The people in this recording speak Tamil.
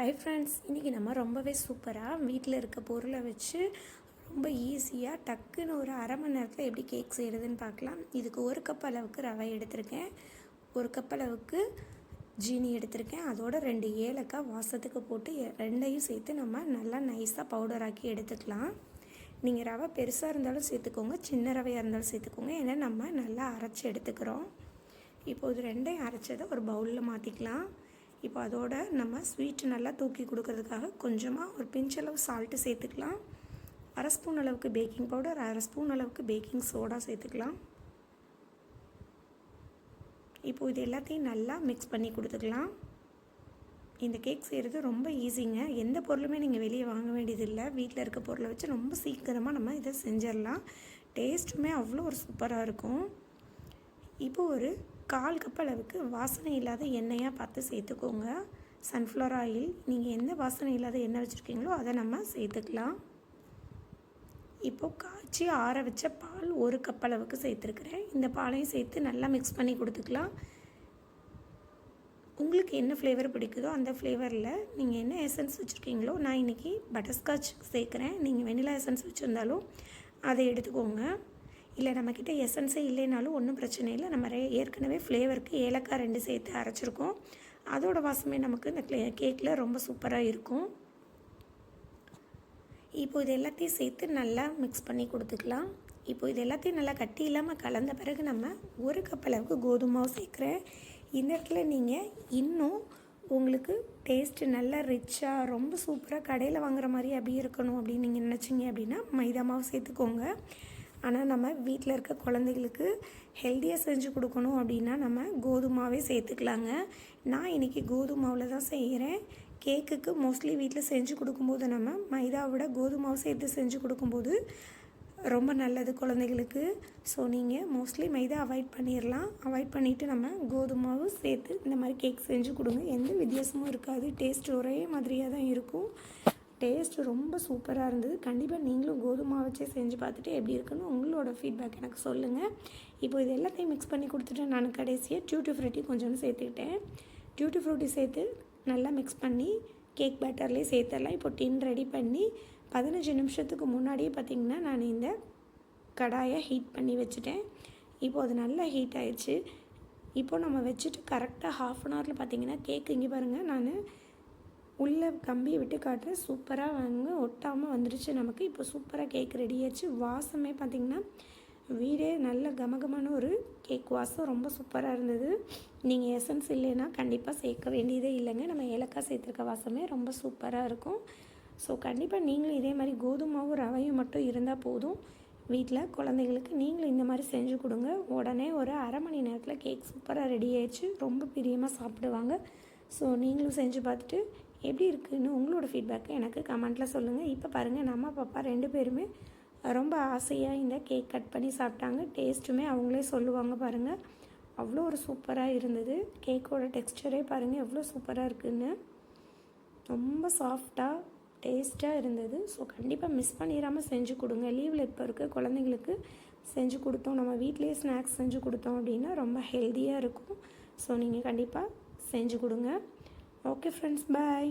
ஹாய் ஃப்ரெண்ட்ஸ், இன்றைக்கி நம்ம ரொம்பவே சூப்பராக வீட்டில் இருக்க பொருளை வச்சு ரொம்ப ஈஸியாக டக்குன்னு ஒரு அரை மணி நேரத்தில் எப்படி கேக் செய்கிறதுன்னு பார்க்கலாம். இதுக்கு 1 கப் அளவுக்கு ரவை எடுத்திருக்கேன், 1 கப் அளவுக்கு ஜீனி எடுத்திருக்கேன், அதோட 2 ஏலக்காய் வாசத்துக்கு போட்டு ரெண்டையும் சேர்த்து நம்ம நல்லா நைஸாக பவுடராக்கி எடுத்துக்கலாம். நீங்கள் ரவை பெருசாக இருந்தாலும் சேர்த்துக்கோங்க, சின்ன ரவையாக இருந்தாலும் சேர்த்துக்கோங்க. ஏன்னா நம்ம நல்லா அரைச்சி எடுத்துக்கிறோம். இப்போது ரெண்டையும் அரைச்சதை ஒரு பவுலில் மாற்றிக்கலாம். இப்போ அதோட நம்ம ஸ்வீட்டு நல்லா தூக்கி கொடுக்கறதுக்காக கொஞ்சமாக ஒரு பிஞ்ச் அளவு சால்ட்டு சேர்த்துக்கலாம். 1/2 ஸ்பூன் அளவுக்கு பேக்கிங் பவுடர், 1/2 ஸ்பூன் அளவுக்கு பேக்கிங் சோடா சேர்த்துக்கலாம். இப்போ இது எல்லாத்தையும் நல்லா மிக்ஸ் பண்ணி கொடுத்துக்கலாம். இந்த கேக் செய்கிறது ரொம்ப ஈஸிங்க. எந்த பொருளுமே நீங்கள் வெளியே வாங்க வேண்டியதில்லை. வீட்டில் இருக்க பொருளை வச்சு ரொம்ப சீக்கிரமாக நம்ம இதை செஞ்சிடலாம். டேஸ்ட்டுமே அவ்வளோ ஒரு சூப்பராக இருக்கும். இப்போ ஒரு 1/4 கப் அளவுக்கு வாசனை இல்லாத எண்ணெயாக பார்த்து சேர்த்துக்கோங்க. சன்ஃப்ளவர் ஆயில், நீங்கள் எந்த வாசனை இல்லாத எண்ணெய் வச்சுருக்கீங்களோ அதை நம்ம சேர்த்துக்கலாம். இப்போது காய்ச்சி ஆற வச்ச பால் 1 கப் அளவுக்கு சேர்த்துருக்குறேன். இந்த பாலையும் சேர்த்து நல்லா மிக்ஸ் பண்ணி கொடுத்துக்கலாம். உங்களுக்கு என்ன ஃப்ளேவர் பிடிக்குதோ அந்த ஃப்ளேவரில் நீங்கள் என்ன எசன்ஸ் வச்சுருக்கீங்களோ, நான் இன்றைக்கி பட்டர்ஸ்காட்ச் சேர்க்குறேன். நீங்கள் வெனிலா எசன்ஸ் வச்சுருந்தாலும் அதை எடுத்துக்கோங்க. இல்லை நம்மக்கிட்ட எசன்ஸே இல்லைனாலும் ஒன்றும் பிரச்சனை இல்லை. நம்ம ஏற்கனவே ஃப்ளேவருக்கு ஏலக்காய் 2 சேர்த்து அரைச்சிருக்கோம். அதோட வாசமே நமக்கு இந்த கேக்கில் ரொம்ப சூப்பராக இருக்கும். இப்போ இது எல்லாத்தையும் சேர்த்து நல்லா மிக்ஸ் பண்ணி கொடுத்துக்கலாம். இப்போ இது எல்லாத்தையும் நல்லா கட்டி இல்லாமல் கலந்த பிறகு நம்ம 1 கப் அளவுக்கு கோதுமை மாவு சேர்க்குறேன். இந்த இடத்துல நீங்கள் இன்னும் உங்களுக்கு டேஸ்ட்டு நல்லா ரிச்சாக ரொம்ப சூப்பராக கடையில் வாங்குற மாதிரி அப்படி இருக்கணும் அப்படின்னு நீங்கள் நினச்சிங்க அப்படின்னா மைதா மாவு சேர்த்துக்கோங்க. ஆனால் நம்ம வீட்டில் இருக்க குழந்தைகளுக்கு ஹெல்த்தியாக செஞ்சு கொடுக்கணும் அப்படின்னா நம்ம கோதுமாவே சேர்த்துக்கலாங்க. நான் இன்றைக்கி கோதுமாவில் தான் செய்கிறேன். கேக்குக்கு மோஸ்ட்லி வீட்டில் செஞ்சு கொடுக்கும்போது நம்ம மைதாவை விட கோதுமாவை சேர்த்து செஞ்சு கொடுக்கும்போது ரொம்ப நல்லது குழந்தைகளுக்கு. ஸோ நீங்கள் மோஸ்ட்லி மைதா அவாய்ட் பண்ணிடலாம். அவாய்ட் பண்ணிவிட்டு நம்ம கோதுமாவு சேர்த்து இந்த மாதிரி கேக் செஞ்சு கொடுங்க. எந்த வித்தியாசமும் இருக்காது. டேஸ்ட் ஒரே மாதிரியாக தான் இருக்கும். டேஸ்ட்டு ரொம்ப சூப்பராக இருந்தது. கண்டிப்பாக நீங்களும் கோதுமை வச்சே செஞ்சு பார்த்துட்டு எப்படி இருக்குன்னு உங்களோட ஃபீட்பேக் எனக்கு சொல்லுங்கள். இப்போ இது எல்லாத்தையும் மிக்ஸ் பண்ணி கொடுத்துட்டு நான் கடைசியாக டியூட்டி ஃப்ரூட்டி கொஞ்சோண்டு சேர்த்துக்கிட்டேன். டியூட்டி ஃப்ரூட்டி சேர்த்து நல்லா மிக்ஸ் பண்ணி கேக் பேட்டர்லேயே சேர்த்துடலாம். இப்போ டின் ரெடி பண்ணி 15 நிமிஷத்துக்கு முன்னாடியே பார்த்திங்கன்னா நான் இந்த கடாயை ஹீட் பண்ணி வச்சுட்டேன். இப்போது அது நல்லா ஹீட் ஆயிடுச்சு. இப்போ நம்ம வச்சுட்டு கரெக்டாக 1/2 அன் ஹவரில் பார்த்திங்கன்னா கேக் இங்கே பாருங்கள், நான் உள்ளே கம்பியை விட்டு காட்டுறேன். சூப்பராக ஒட்டாமல் வந்துடுச்சு நமக்கு. இப்போ சூப்பராக கேக் ரெடி ஆச்சு. வாசமே பார்த்திங்கன்னா வீடே நல்ல கமகமான ஒரு கேக் வாசம் ரொம்ப சூப்பராக இருந்தது. நீங்கள் எசன்ஸ் இல்லைன்னா கண்டிப்பாக சேர்க்க வேண்டியதே இல்லைங்க. நம்ம ஏலக்காய் சேர்த்துருக்க வாசமே ரொம்ப சூப்பராக இருக்கும். ஸோ கண்டிப்பாக நீங்களும் இதே மாதிரி கோதுமாவும் ரவையும் மட்டும் இருந்தால் போதும். வீட்டில் குழந்தைங்களுக்கு நீங்களும் இந்த மாதிரி செஞ்சு கொடுங்க. உடனே ஒரு அரை மணி நேரத்தில் கேக் சூப்பராக ரெடி ஆயிடுச்சு. ரொம்ப பிரியமாக சாப்பிடுவாங்க. ஸோ நீங்களும் செஞ்சு பார்த்துட்டு எப்படி இருக்குதுன்னு உங்களோட ஃபீட்பேக்கை எனக்கு கமெண்ட்டில் சொல்லுங்கள். இப்போ பாருங்கள், நம்ம பாப்பா 2 பேருமே ரொம்ப ஆசையாக இந்த கேக் கட் பண்ணி சாப்பிட்டாங்க. டேஸ்ட்டுமே அவங்களே சொல்லுவாங்க பாருங்கள், அவ்வளோ ஒரு சூப்பராக இருந்தது. கேக்கோட டெக்ஸ்டரே பாருங்கள் எவ்வளோ சூப்பராக இருக்குதுன்னு. ரொம்ப சாஃப்டாக டேஸ்ட்டாக இருந்தது. ஸோ கண்டிப்பாக மிஸ் பண்ணிடாமல் செஞ்சு கொடுங்க. லீவில் இப்போ இருக்க குழந்தைங்களுக்கு செஞ்சு கொடுத்தோம், நம்ம வீட்லேயே ஸ்நாக்ஸ் செஞ்சு கொடுத்தோம் அப்படின்னா ரொம்ப ஹெல்த்தியாக இருக்கும். ஸோ நீங்கள் கண்டிப்பாக செஞ்சு கொடுங்க. ஓகே ஃப்ரெண்ட்ஸ், பாய்.